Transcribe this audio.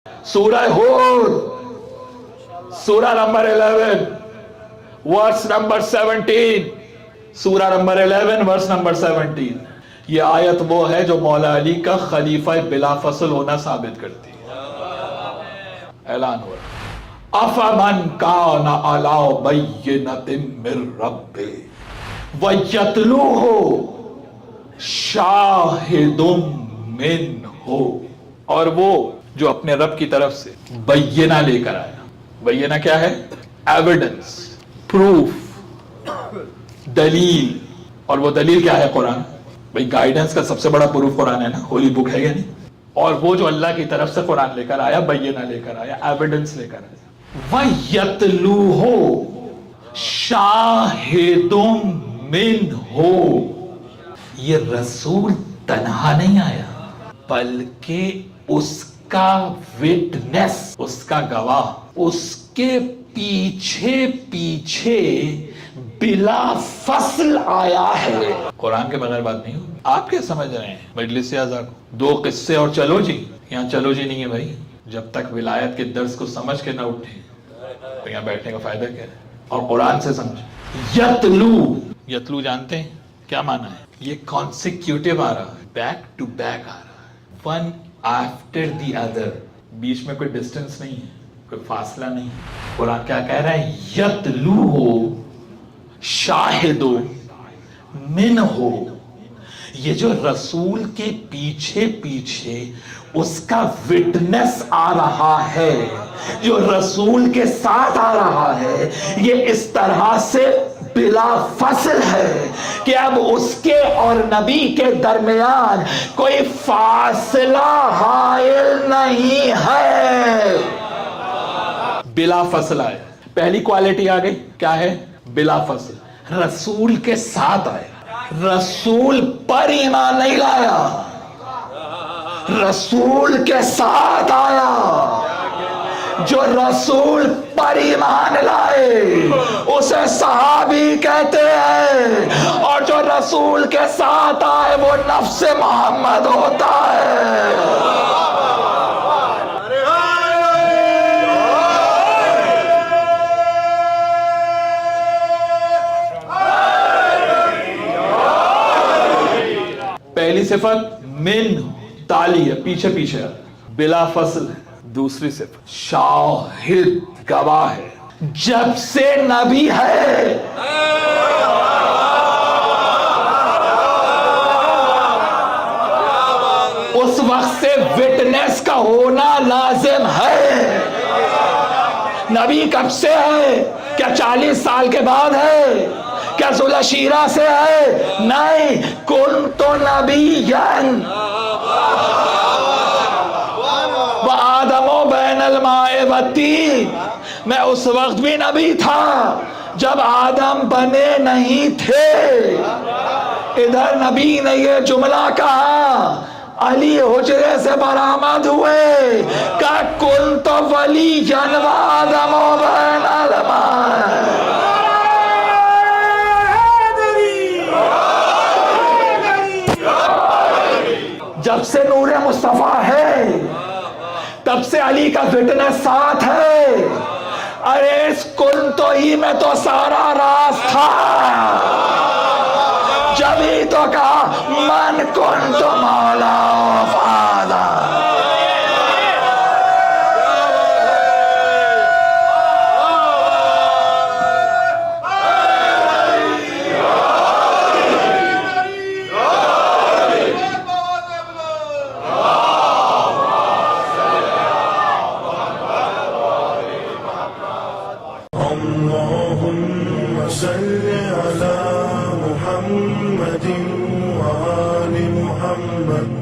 سورہ ہود سورہ number 11 verse number 17. سورہ نمبر 11 ورس نمبر 17. یہ آیت وہ ہے جو مولا علی کا خلیفہ بلا فصل ہونا ثابت کرتی ہے. اعلان ہوا افمن کان علی بینۃ من ربہ ویتلوہ شاہد منہ. اور وہ جو اپنے رب کی طرف سے بینہ لے کر آیا. بینہ کیا ہے؟ ایویڈنس، پروف، دلیل. اور وہ دلیل کیا ہے؟ قرآن. بھئی گائیڈنس کا سب سے بڑا پروف قرآن ہے نا، ہولی بک ہے یا نہیں؟ اور وہ جو اللہ کی طرف سے قرآن لے کر آیا، بینہ لے کر آیا، ایویڈنس لے کر آیا. وَيَتْلُوهُ شَاهِدٌ مِّنْهُ. یہ رسول تنہا نہیں آیا بلکہ اس کا وٹنس، اس کا گواہ اس کے پیچھے پیچھے بلا فصل آیا ہے. قرآن کے بغیر بات نہیں ہوگی. آپ کیا سمجھ رہے ہیں مجلس اعضاء کو؟ 2 قصے اور چلو جی. یہاں چلو جی نہیں ہے بھائی. جب تک ولایت کے درس کو سمجھ کے نہ اٹھیں تو یہاں بیٹھنے کا فائدہ کیا ہے؟ اور قرآن سے سمجھ. یتلو، یتلو جانتے ہیں کیا معنی ہے؟ یہ کانسیکیوٹیو آ رہا ہے، بیک ٹو بیک آ رہا ہے، ون آفٹر دی ادر. بیچ میں کوئی ڈسٹنس نہیں ہے، کوئی فاصلہ نہیں ہے. قرآن کیا کہہ رہا ہے؟ یتلو شاہد منہ. یہ جو رسول کے پیچھے پیچھے اس کا وٹنس آ رہا ہے، جو رسول کے ساتھ آ رہا ہے، یہ اس طرح سے بلا فصل ہے کہ اب اس کے اور نبی کے درمیان کوئی فاصلہ حائل نہیں ہے. بلا فصل آئے. پہلی کوالٹی آ گئی، کیا ہے؟ بلا فصل. رسول کے ساتھ آئے، رسول پر ایمان نہیں لایا، رسول کے ساتھ آیا. جو رسول پر ایمان لائے اسے صحابی کہتے ہیں، اور جو رسول کے ساتھ آئے وہ نفس محمد ہوتا ہے. پہلی صفت من، تالی ہے، پیچھے پیچھے ہے، بلا فصل ہے. دوسری صفت شاہد، گواہ ہے. جب سے نبی ہے اس وقت سے وٹنس کا ہونا لازم ہے. نبی کب سے ہے؟ کیا 40 سال کے بعد ہے؟ کیا ذوالشیرہ سے ہے؟ نہیں. کنت نبیًا وآدم بین الماء والطین. میں اس وقت بھی نبی تھا جب آدم بنے نہیں تھے. ادھر نبی نے یہ جملہ کہا، علی حجرے سے برآمد ہوئے کہ کنت ولیًا وآدم بین الماء. جب سے نور مصطفیٰ ہے تب سے علی کا وٹنس ساتھ ہے. ارے اس کنتو ہی میں تو سارا راز تھا. جب ہی تو کہا من کنتو مولا فادا. اللهم صل على محمد